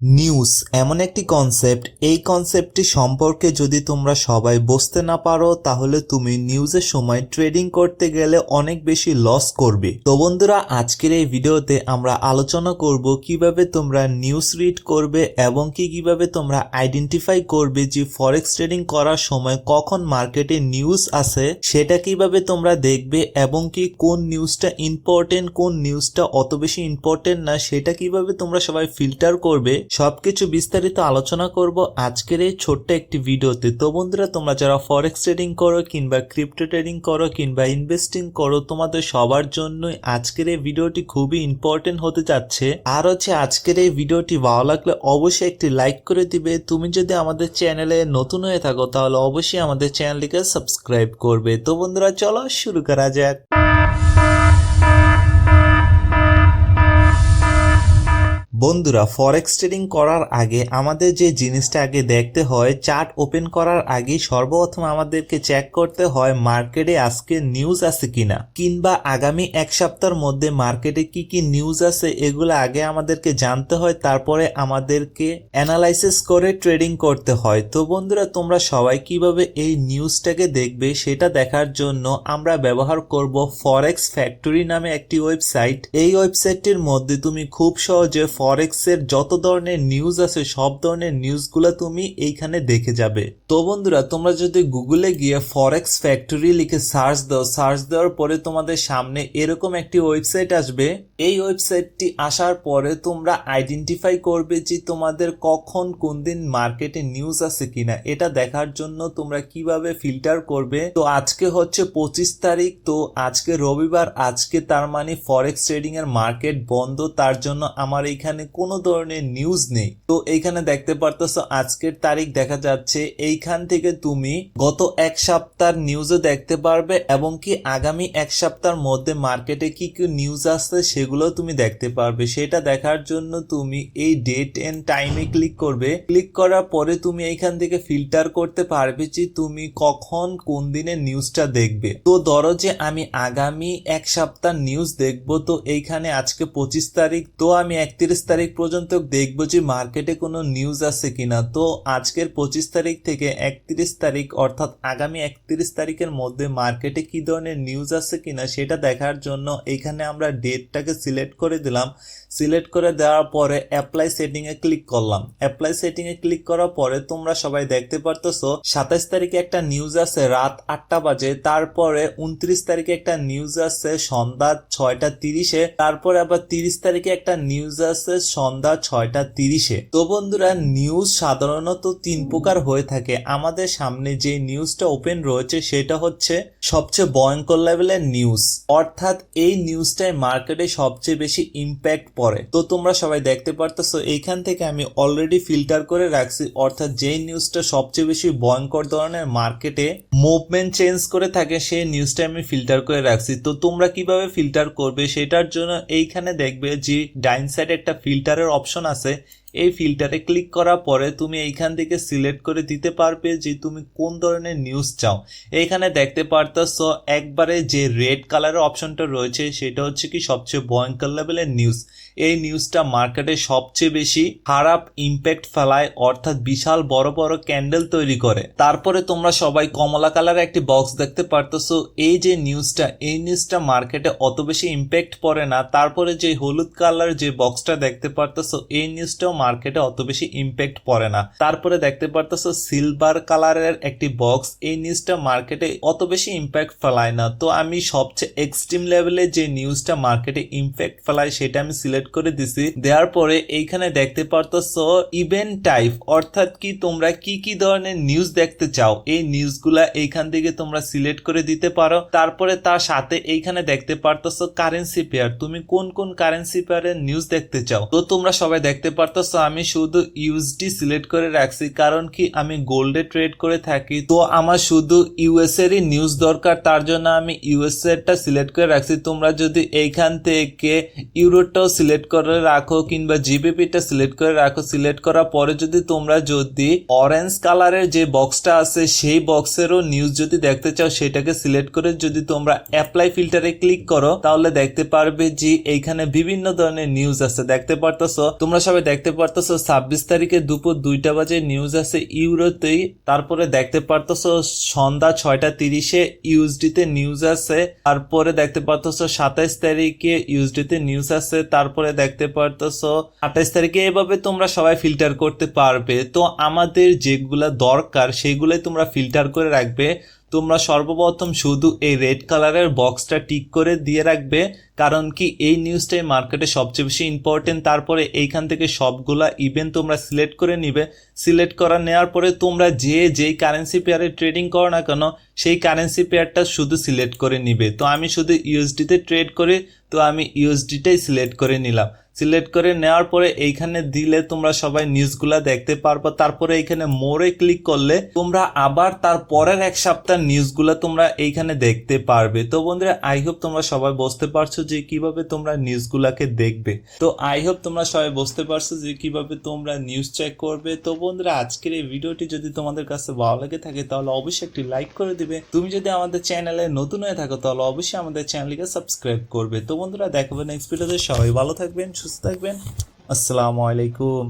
News এমন একটি concept, এই কনসেপ্টটি সম্পর্কে যদি তোমরা সবাই বুঝতে না পারো তাহলে তুমি নিউজের সময় ট্রেডিং করতে গেলে অনেক বেশি লস করবে। তো বন্ধুরা, আজকের এই ভিডিওতে আমরা আলোচনা করব কিভাবে তোমরা নিউজ রিড করবে এবং কিভাবে তোমরা আইডেন্টিফাই করবে যে ফরেক্স ট্রেডিং করার সময় কখন মার্কেটে নিউজ আছে সেটা কিভাবে তোমরা দেখবে এবং কোন নিউজটা ইম্পর্টেন্ট, কোন নিউজটা অত বেশি ইম্পর্টেন্ট না সেটা কিভাবে তোমরা সবাই ফিল্টার করবে, সবকিছু বিস্তারিত আলোচনা করব আজকের এই ছোট্ট একটি ভিডিওতে। তো বন্ধুরা, তোমরা যারা ফরেক্স ট্রেডিং করো কিংবা ক্রিপ্টো ট্রেডিং করো কিংবা ইনভেস্টিং করো, তোমাদের সবার জন্যই আজকের এই ভিডিওটি খুবই ইম্পর্টেন্ট হতে যাচ্ছে। আর আজকের এই ভিডিওটি ভালো লাগলে অবশ্যই একটি লাইক করে দিবে। তুমি যদি আমাদের চ্যানেলে নতুন হয়ে থাকো তাহলে অবশ্যই আমাদের চ্যানেলটিকে সাবস্ক্রাইব করবে। তো বন্ধুরা, চলো শুরু করা যাক। বন্ধুরা, ফরেক্স ট্রেডিং করার আগে আমাদের যে জিনিসটা আগে দেখতে হয়, চার্ট ওপেন করার আগে সর্বপ্রথম আমাদেরকে চেক করতে হয় মার্কেটে আজকে নিউজ আছে কিনা, কিংবা আগামী এক সপ্তাহের মধ্যে মার্কেটে কি কি নিউজ আছে এগুলো আগে আমাদেরকে জানতে হয়, তারপরে আমাদেরকে অ্যানালাইসিস করে ট্রেডিং করতে হয়। তো বন্ধুরা, তোমরা সবাই কিভাবে এই নিউজটাকে দেখবে সেটা দেখার জন্য আমরা ব্যবহার করব ফরেক্স ফ্যাক্টরি নামে একটি ওয়েবসাইট। এই ওয়েবসাইটটির মধ্যে তুমি খুব সহজে ফরেক্স এর যত ধরনের নিউজ আছে সব ধরনের নিউজগুলো তুমি এইখানে দেখে যাবে। তো বন্ধুরা, তোমরা যদি গুগলে গিয়ে ফরেক্স ফ্যাক্টরি লিখে সার্চ দাও, সার্চ দেওয়ার পরে তোমাদের সামনে এরকম একটি ওয়েবসাইট আসবে। এই ওয়েবসাইটটি আসার পরে তোমরা আইডেন্টিফাই করবে যে তোমাদের কখন কোন দিন মার্কেটে নিউজ আছে কিনা, এটা দেখার জন্য তোমরা কিভাবে ফিল্টার করবে। তো আজকে হচ্ছে 25 তারিখ, তো আজকে রবিবার, আজকে তার মানে ফরেক্স ট্রেডিং এর মার্কেট বন্ধ, তার জন্য আমার এইখানে কোনো ধরনের নিউজ নেই। তো এইখানে দেখতে পারতেছো আজকের তারিখ দেখা যাচ্ছে। এইখান থেকে তুমি গত এক সপ্তাহের নিউজও দেখতে পারবে এবং আগামী এক সপ্তাহের মধ্যে মার্কেটে কি কি নিউজ আসছে সেগুলো তুমি দেখতে পারবে। সেটা দেখার জন্য তুমি এই ডেট এন্ড টাইমে ক্লিক করবে। ক্লিক করার পরে তুমি এইখান থেকে ফিল্টার করতে পারবে যে তুমি কখন কোন দিনে নিউজটা দেখবে। তো ধরো যে আমি আগামী এক সপ্তাহ নিউজ দেখবো, তো এইখানে আজকে 25 তারিখ, তো আমি 31 তারিখ পর্যন্ত দেখবো যে মার্কেটে কোনো নিউজ আছে কিনা। তো আজকের 25 তারিখ থেকে 31 তারিখ অর্থাৎ আগামী 31 তারিখের মধ্যে মার্কেটে কি ধরনের নিউজ আছে কিনা সেটা দেখার জন্য এখানে আমরা ডেটটাকে সিলেক্ট করে দিলাম। সিলেক্ট করে দেওয়ার পরে অ্যাপ্লাই সেটিং এ ক্লিক করলাম। অ্যাপ্লাই সেটিং এ ক্লিক করার পরে তোমরা সবাই দেখতে পারতেছো 27 তারিখে একটা নিউজ আছে রাত 8টা বাজে, তারপরে 29 তারিখে একটা নিউজ আছে সন্ধ্যা 6টা 30-এ, তারপরে আবার 30 তারিখে একটা নিউজ আছে সন্ধ্যা 6টা 30-এ। তো বন্ধুরা, নিউজ সাধারণত 3 প্রকার হয়ে থাকে। আমাদের সামনে যে নিউজটা ওপেন রয়েছে সেটা হচ্ছে সবচেয়ে ভয়ঙ্কর লেভেলের নিউজ, অর্থাৎ এই নিউজটাই মার্কেটে সবচেয়ে বেশি ইম্প্যাক্ট পড়ে। তো তোমরা সবাই দেখতে পারতেছো এইখান থেকে আমি অলরেডি ফিল্টার করে রাখছি, অর্থাৎ যেই নিউজটা সবচেয়ে বেশি ভয়ঙ্কর ধরনের মার্কেটে মুভমেন্ট চেঞ্জ করে থাকে সেই নিউজটা আমি ফিল্টার করে রাখছি। তো তোমরা কিভাবে ফিল্টার করবে সেটার জন্য এইখানে দেখবে যে ডাইন সাইডে একটা ফিল্টারের অপশন আছে। এই ফিল্টারে ক্লিক করার পরে তুমি এইখান থেকে সিলেক্ট করে দিতে পারবে যে তুমি কোন ধরনের নিউজ চাও। এইখানে দেখতে পারতেছো একবারে যে রেড কালারের অপশনটা রয়েছে সেটা হচ্ছে কি সবচেয়ে ভয়ঙ্কর লেভেলের নিউজ। এই নিউজটা মার্কেটে সবচেয়ে বেশি খারাপ ইম্প্যাক্ট ফেলায়, অর্থাৎ বিশাল বড় বড় ক্যান্ডেল তৈরি করে। তারপরে তোমরা সবাই কমলা কালারের একটি বক্স দেখতে পারতেছো। এই যে নিউজটা, এই নিউজটা মার্কেটে অত বেশি ইম্প্যাক্ট পড়ে না। তারপরে যে হলুদ কালার যে বক্সটা দেখতে পারতেছো, এই নিউজটাও মার্কেটে অত বেশি ইম্প্যাক্ট পড়ে না। তারপরে দেখতে পারতেছো সিলভার কালারের একটি বক্স, এই নিউজটা মার্কেটে অত বেশি ইম্প্যাক্ট ফেলায় না। তো আমি সবচেয়ে এক্সট্রিম লেভেলে যে নিউজটা মার্কেটে ইম্প্যাক্ট ফেলায় সেটা আমি সিলেক্ট করে দিছি। দেওয়ার পরে এইখানে দেখতে পারতেছো ইভেন্ট টাইপ, অর্থাৎ কি তোমরা কি কি ধরনের নিউজ দেখতে চাও এই নিউজগুলা এইখান থেকে তোমরা সিলেক্ট করে দিতে পারো। তারপরে তার সাথে এইখানে দেখতে পারতেছো কারেন্সি পেয়ার, তুমি কোন কোন কারেন্সি পেয়ারের নিউজ দেখতে চাও। তো তোমরা সবাই দেখতে পারতেছো আমি শুধু ইউএসডি সিলেক্ট করে রাখছি, কারণ কি আমি গোল্ডে ট্রেড করে থাকি। তো আমার শুধু ইউএস এরই নিউজ দরকার, তার জন্য আমি ইউএস এরটা সিলেক্ট করে রাখছি। তোমরা যদি এইখান থেকে ইউরোটাও সিলেক্ট করে রাখো কিংবা জিবিপিটা সিলেক্ট করে রাখো। সিলেক্ট করার পরে তোমরা যদি অরেঞ্জ কালারের যে বক্সটা আছে সেই বক্সেরও নিউজ যদি দেখতে চাও সেটাকে সিলেক্ট করে যদি তোমরা অ্যাপ্লাই ফিল্টারে ক্লিক করো তাহলে দেখতে পারবে যে এইখানে বিভিন্ন ধরনের নিউজ আছে। দেখতে পারতেছো তোমরা সবাই দেখতে পারতেছো 26 তারিখে দুপুর 2টা বাজে নিউজ আছে ইউরোতেই। তারপরে দেখতে পারতেছো সন্ধ্যা 6:30-এ ইউএসডিতে নিউজ আছে। তারপরে দেখতে পারতেছো 27 তারিখে ইউএসডিতে নিউজ আছে। তারপরে দেখতে পারতেছো 28 তারিখে। এভাবে তোমরা সবাই ফিল্টার করতে পারবে। তো আমাদের যেগুলা দরকার সেগুলোই তোমরা ফিল্টার করে রাখবে। তোমরা সর্বপ্রথম শুধু এই রেড কালারের বক্সটা টিক করে দিয়ে রাখবে, কারণ কি এই নিউজটাই মার্কেটে সবচেয়ে বেশি ইম্পর্টেন্ট। তারপরে এইখান থেকে সবগুলা ইভেন্ট তোমরা সিলেক্ট করে নিবে। সিলেক্ট করা নেওয়ার পরে তোমরা যেই কারেন্সি পেয়ারে ট্রেডিং করো না কেন সেই কারেন্সি পেয়ারটা শুধু সিলেক্ট করে নিবে। তো আমি শুধু ইউএসডিতে ট্রেড করি, তো আমি ইউএসডিটাই সিলেক্ট করে নিলাম। সিলেক্ট করে নেওয়ার পরে এইখানে দিলে তোমরা সবাই নিউজগুলা দেখতে পারবে। তারপরে এইখানে মোরে ক্লিক করলে তোমরা আবার তার পরের এক সপ্তাহ নিউজগুলা তোমরা এইখানে দেখতে পারবে। তো বন্ধুরা, আই হোপ তোমরা সবাই বুঝতে পারছো যে কিভাবে তোমরা নিউজগুলাকে দেখবে। তো আই হোপ তোমরা সবাই বুঝতে পারছো যে কিভাবে তোমরা নিউজ চেক করবে। তো বন্ধুরা, আজকের এই ভিডিওটি যদি তোমাদের কাছে ভালো লাগে থাকে তাহলে অবশ্যই একটি লাইক করে দিবে। তুমি যদি আমাদের চ্যানেলে নতুন হয়ে থাকো তাহলে অবশ্যই আমাদের চ্যানেলকে সাবস্ক্রাইব করবে। তো বন্ধুরা, দেখাবে নেক্সট ভিডিওতে। সবাই ভালো থাকবেন, সুস্থ থাকবেন। আসসালামু আলাইকুম।